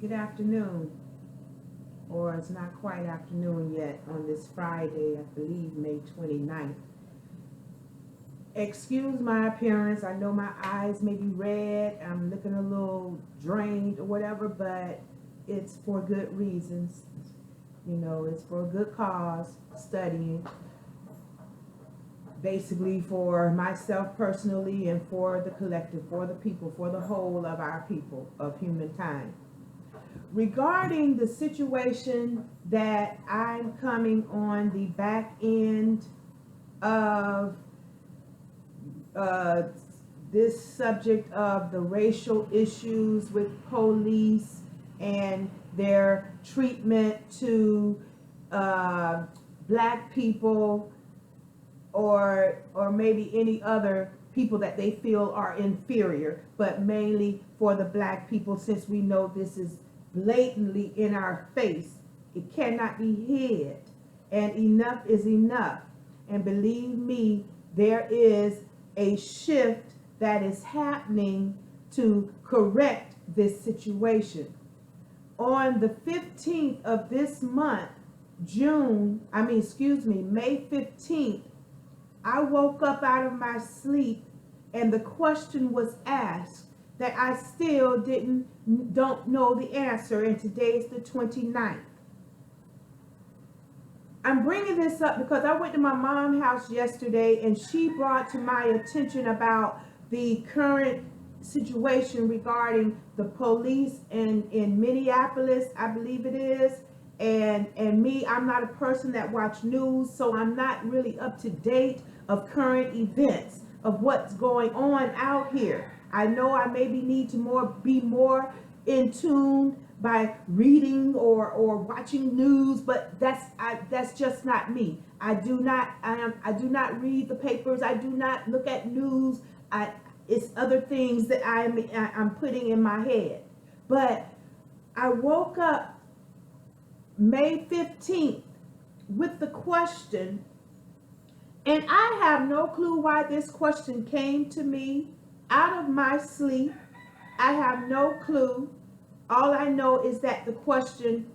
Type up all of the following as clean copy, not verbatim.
Good afternoon, or it's not quite afternoon yet on this Friday, I believe May 29th. Excuse my appearance. I know my eyes may be red. I'm looking a little drained or whatever, but it's for good reasons. You know, it's for a good cause, studying. Basically for myself personally and for the collective, for the people, for the whole of our people, of humankind. Regarding the situation that I'm coming on the back end of this subject of the racial issues with police and their treatment to black people or maybe any other people that they feel are inferior, but mainly for the black people, since we know this is blatantly in our face. It cannot be hid, and enough is enough. And believe me, there is a shift that is happening to correct this situation. On the 15th of this month, May 15th, I woke up out of my sleep and the question was asked that I still don't know the answer, and today is the 29th. I'm bringing this up because I went to my mom's house yesterday and she brought to my attention about the current situation regarding the police in Minneapolis, I believe it is. And me, I'm not a person that watch news, so I'm not really up to date of current events of what's going on out here. I know I maybe need to be more in tune by reading or watching news, but that's just not me. I do not read the papers. I do not look at news. It's other things that I'm putting in my head. But I woke up May 15th with the question, and I have no clue why this question came to me out of my sleep. I have no clue. All I know is that the question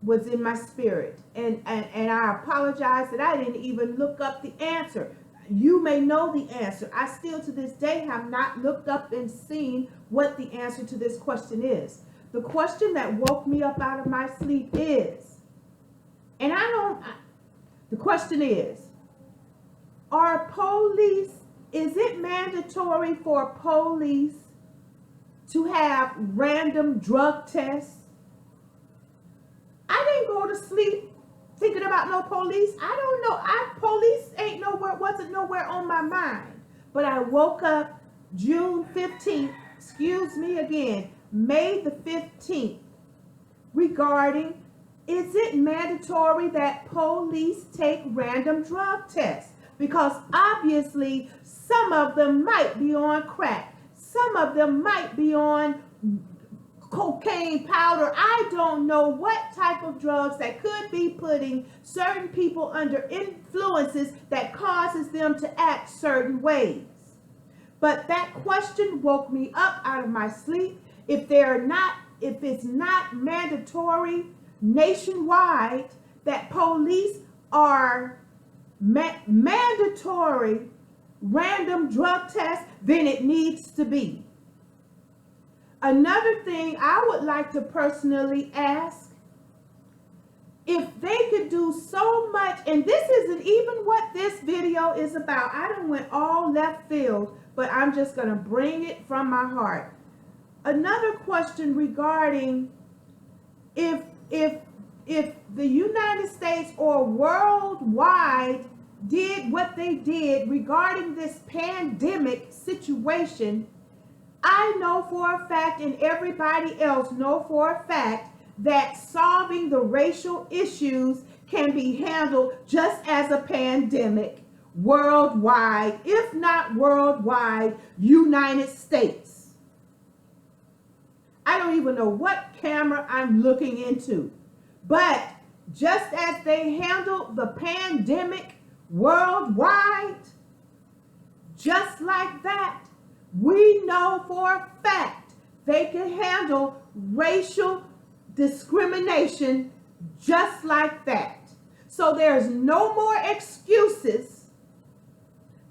was in my spirit, and I apologize that I didn't even look up the answer. You may know the answer. I still to this day have not looked up and seen what the answer to this question is. The question that woke me up out of my sleep is, the question is it mandatory for police to have random drug tests? I didn't go to sleep thinking about no police. I don't know. Police wasn't nowhere on my mind. But I woke up June 15th, May the 15th, regarding, is it mandatory that police take random drug tests? Because obviously some of them might be on crack. Some of them might be on cocaine powder. I don't know what type of drugs that could be putting certain people under influences that causes them to act certain ways. But that question woke me up out of my sleep. If it's not mandatory nationwide that police are mandatory random drug tests, then it needs to be. Another thing I would like to personally ask, if they could do so much, and this isn't even what this video is about. I done went all left field, but I'm just going to bring it from my heart. Another question regarding if the United States or worldwide did what they did regarding this pandemic situation, I know for a fact, and everybody else know for a fact, that solving the racial issues can be handled just as a pandemic worldwide, if not worldwide, United States. I don't even know what camera I'm looking into, but just as they handled the pandemic worldwide, just like that, we know for a fact they can handle racial discrimination just like that. So there's no more excuses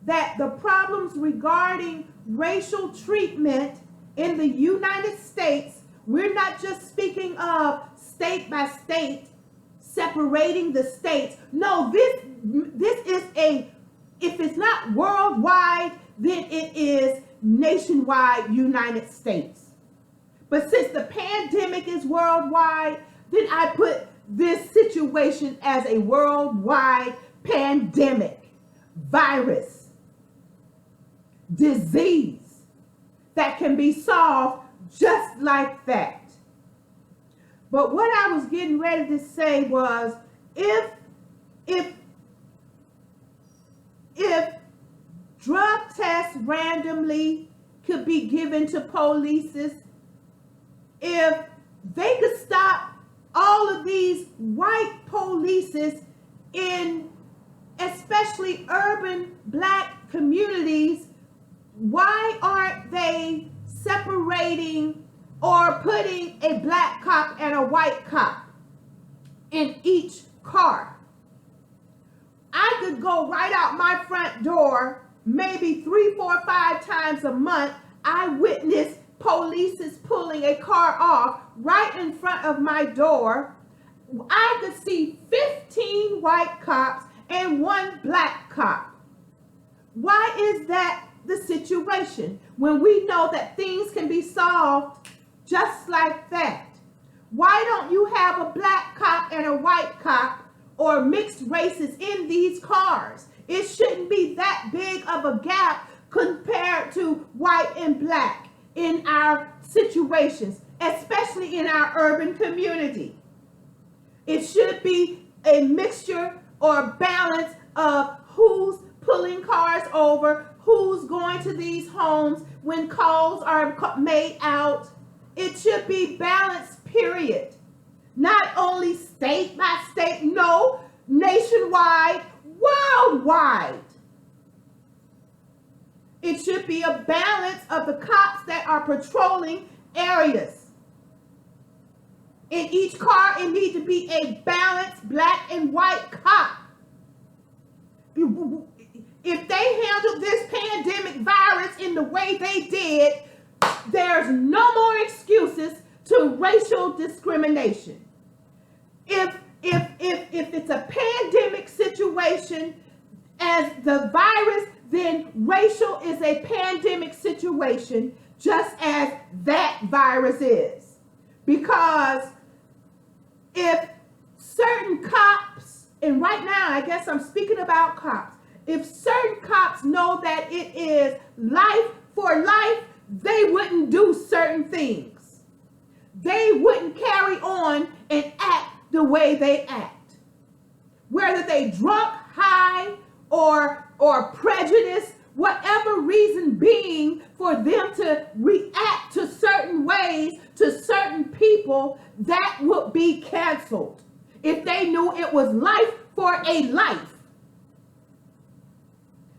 that the problems regarding racial treatment in the United States, we're not just speaking of state by state, separating the states. No, this is if it's not worldwide, then it is nationwide United States. But since the pandemic is worldwide, then I put this situation as a worldwide pandemic, virus, disease that can be solved just like that. But what I was getting ready to say was, if drug tests randomly could be given to police, if they could stop all of these white police in especially urban black communities, why aren't they separating or putting a black cop and a white cop in each car? I could go right out my front door, maybe 3, 4, 5 times a month. I witness police is pulling a car off right in front of my door. I could see 15 white cops and 1 black cop. Why is that the situation when we know that things can be solved just like that? Why don't you have a black cop and a white cop or mixed races in these cars? It shouldn't be that big of a gap compared to white and black in our situations, especially in our urban community. It should be a mixture or balance of who's pulling cars over, who's going to these homes when calls are made out. It should be balanced, period. Not only state by state, no, nationwide, worldwide. It should be a balance of the cops that are patrolling areas. In each car, it needs to be a balanced black and white cop. If they handled this pandemic virus in the way they did, there's no more excuses to racial discrimination. If it's a pandemic situation as the virus, then racial is a pandemic situation, just as that virus is. Because if certain cops, and right now I guess I'm speaking about cops, if certain cops know that it is life for life, they wouldn't do certain things. They wouldn't carry on and act the way they act. Whether they drunk, high, or prejudiced, whatever reason being for them to react to certain ways to certain people, that would be canceled. If they knew it was life for a life,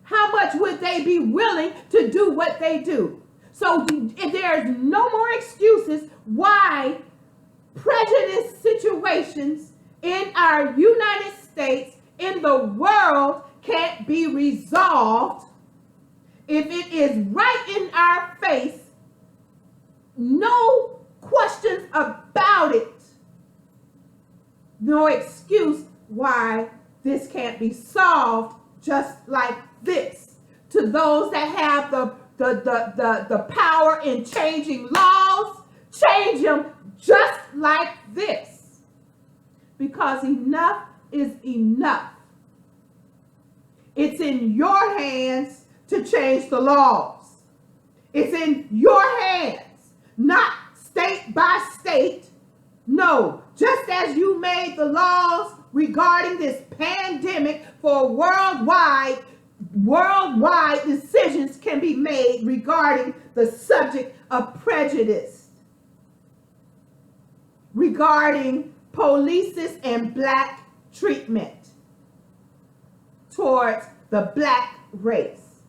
how much would they be willing to do what they do? So if there's no more excuses why prejudice situations in our United States, in the world, can't be resolved. If it is right in our face, no questions about it, no excuse why this can't be solved just like this. To those that have the power in changing laws, change them just like this. Because enough is enough. It's in your hands to change the laws. It's in your hands, not state by state. No, just as you made the laws regarding this pandemic for worldwide decisions can be made regarding the subject of prejudice, regarding police's and black treatment towards the black race.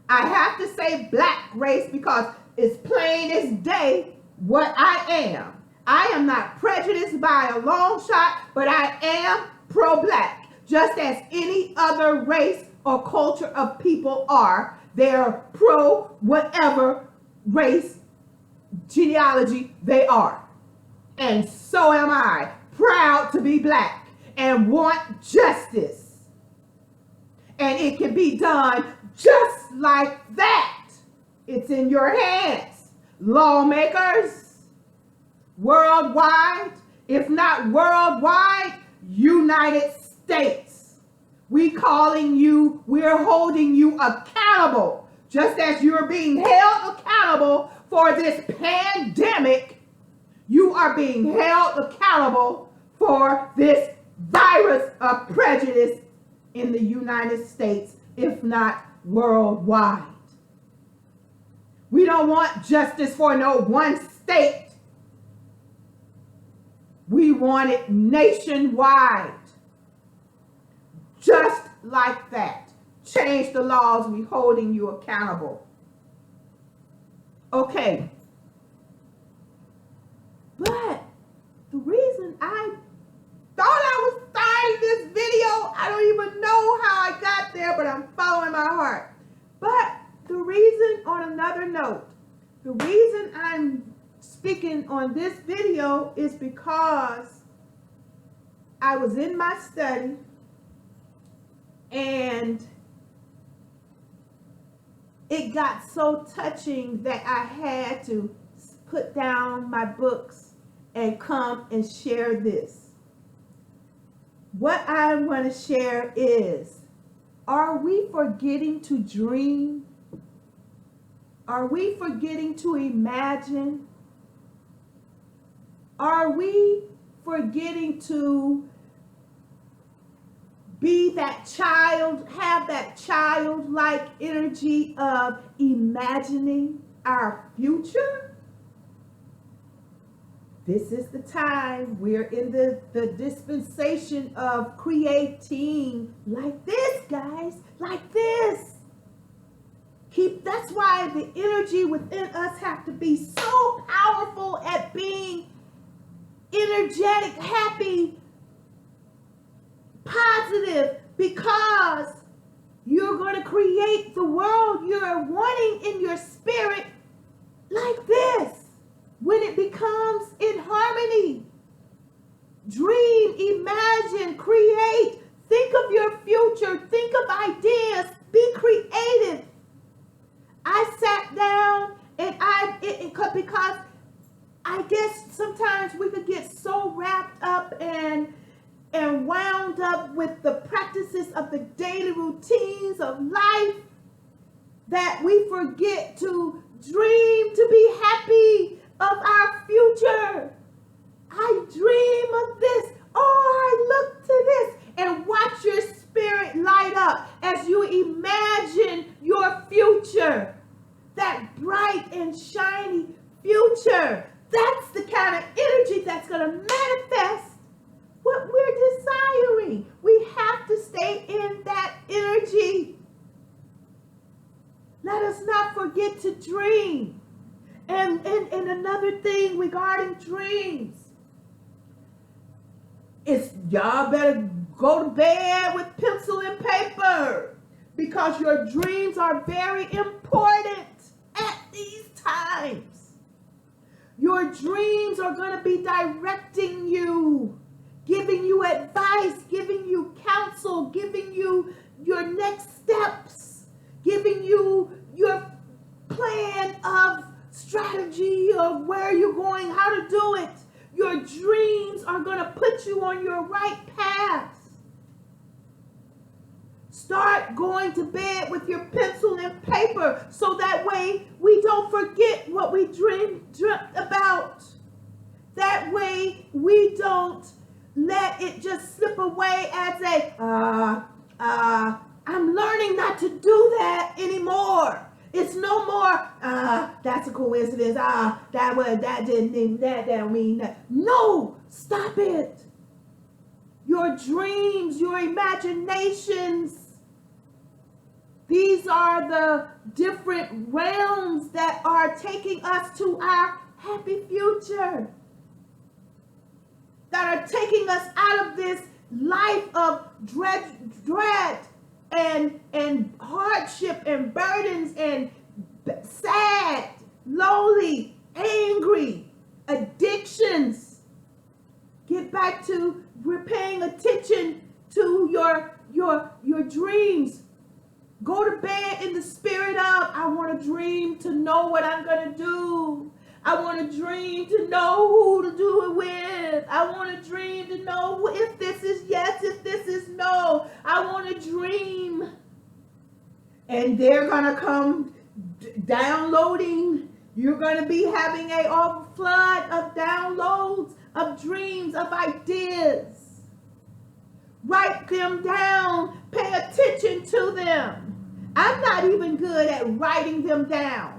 I have to say black race because it's plain as day what I am. I am not prejudiced by a long shot, but I am pro-black, just as any other race or culture of people are. They're pro whatever race genealogy they are. And so am I, proud to be black and want justice. And it can be done just like that. It's in your hands, lawmakers, worldwide, if not worldwide, United States. We're holding you accountable, just as you're being held accountable for this pandemic. You are being held accountable for this virus of prejudice in the United States, if not worldwide. We don't want justice for no one state. We want it nationwide. Just like that. Change the laws. We're holding you accountable. Okay. But the reason I thought I was starting this video, I don't even know how I got there, but I'm following my heart. But the reason, on another note, the reason I'm speaking on this video is because I was in my study and it got so touching that I had to put down my books and come and share this. What I want to share is, are we forgetting to dream? Are we forgetting to imagine? Are we forgetting to be that child, have that childlike energy of imagining our future? This is the time. We're in the dispensation of creating like this, guys, like this. That's why the energy within us have to be so powerful at being energetic, happy, positive, because you're going to create the world you're wanting in your spirit like this. When it becomes in harmony, dream, imagine, create, think of your future, think of ideas, be creative. I sat down and because I guess sometimes we could get so wrapped up and wound up with the practices of the daily routines of life that we forget to dream, to be happy of our future. I dream of this. Oh, I look to this. And watch your spirit light up as you imagine your future. That bright and shiny future. That's the kind of energy that's going to manifest what we're desiring. We have to stay in that energy. Let us not forget to dream. And another thing regarding dreams is y'all better go to bed with pencil and paper, because your dreams are very important at these times. Your dreams are going to be directing you, giving you advice, giving you counsel, giving you your next steps, giving you your plan of strategy of where you're going, how to do it. Your dreams are going to put you on your right path. Start going to bed with your pencil and paper so that way we don't forget what we dreamt about. That way we don't let it just slip away as I'm learning not to do that anymore. It's no more, that's a coincidence. That don't mean that. No, stop it. Your dreams, your imaginations, these are the different realms that are taking us to our happy future. that are taking us out of this life of dread and hardship and burdens and sad, lonely, angry, addictions. Get back to paying attention to your dreams. Go to bed in the spirit of, I want to dream to know what I'm going to do. I want to dream to know who to do it with. I want to dream to know if this is yes, if this is no. I want to dream. And they're going to come downloading. You're going to be having a flood of downloads, of dreams, of ideas. Write them down. Pay attention to them. I'm not even good at writing them down.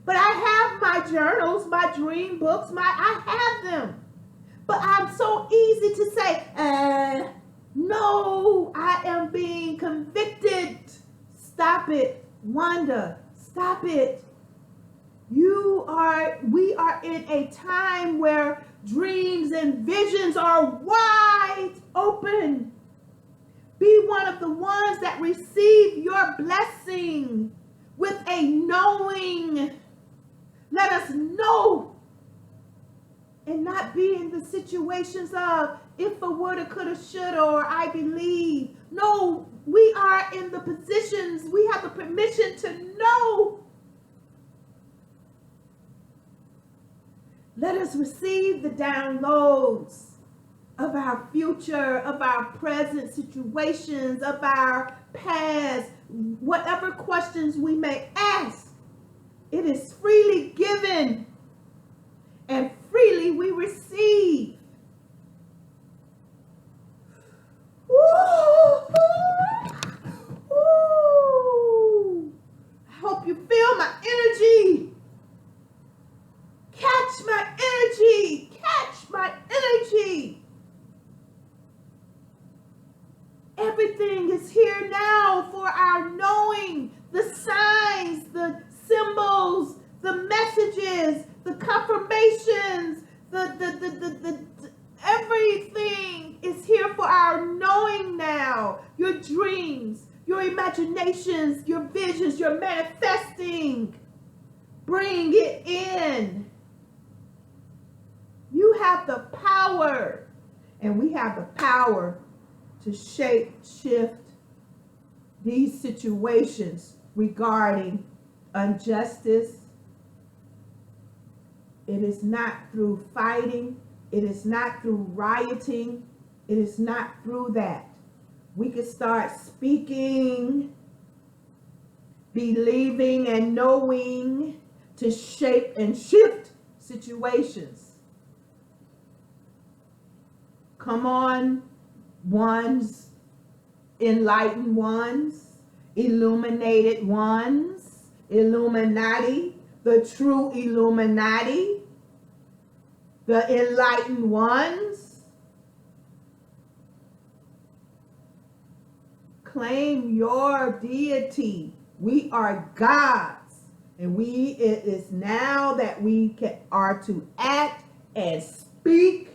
But I have my journals, my dream books, I have them. But I'm so easy to say, no, I am being convicted. Stop it, Wanda. Stop it. We are in a time where dreams and visions are wide open. Be one of the ones that receive your blessing with a knowing. Let us know and not be in the situations of if a woulda, coulda, shoulda, or I believe. No, we are in the positions, we have the permission to know. Let us receive the downloads of our future, of our present situations, of our past, whatever questions we may ask. It is freely given and freely we receive. Woo! Woo! I hope you feel my energy. Catch my energy. Catch my energy. Everything is here now for our knowing. The signs, the symbols, the messages, the confirmations, the everything is here for our knowing now. Your dreams, your imaginations, your visions, your manifesting. Bring it in. You have the power, and we have the power to shape, shift these situations regarding injustice. It is not through fighting. It is not through rioting. It is not through that. We can start speaking, believing, and knowing to shape and shift situations. Come on, ones, enlightened ones, illuminated ones, Illuminati, the true Illuminati, the enlightened ones. Claim your deity. We are gods, and it is now that we are to act and speak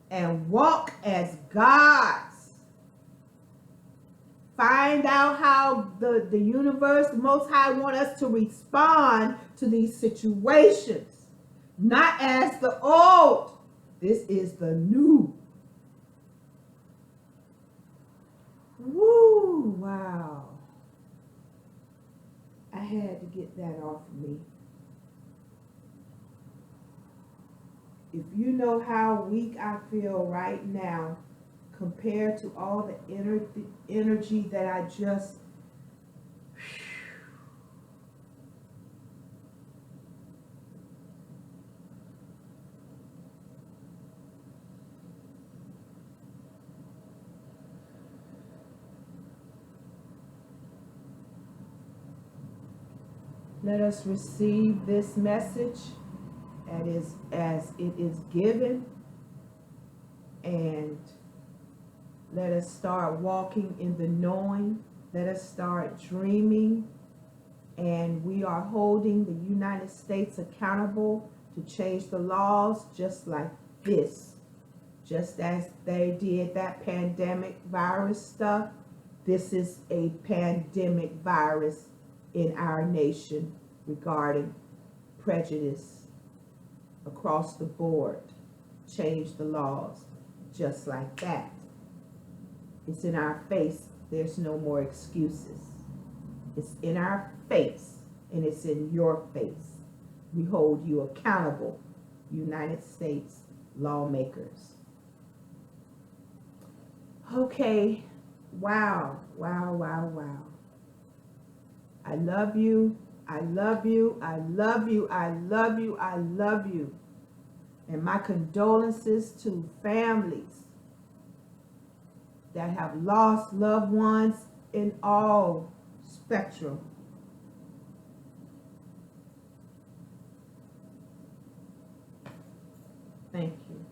and walk as gods. Find out how the universe, the Most High, want us to respond to these situations. Not as the old. This is the new. Woo, wow. I had to get that off of me. If you know how weak I feel right now compared to all the energy that I just let us receive this message as it is given, and let us start walking in the knowing. Let us start dreaming, and we are holding the United States accountable to change the laws just like this. Just as they did that pandemic virus stuff, this is a pandemic virus in our nation regarding prejudice across the board. Change the laws just like that. It's in our face. There's no more excuses. It's in our face, and it's in your face. We hold you accountable, United States lawmakers. Okay, wow, wow, wow, wow. I love you, I love you, I love you, I love you, I love you. And my condolences to families that have lost loved ones in all spectrum. Thank you.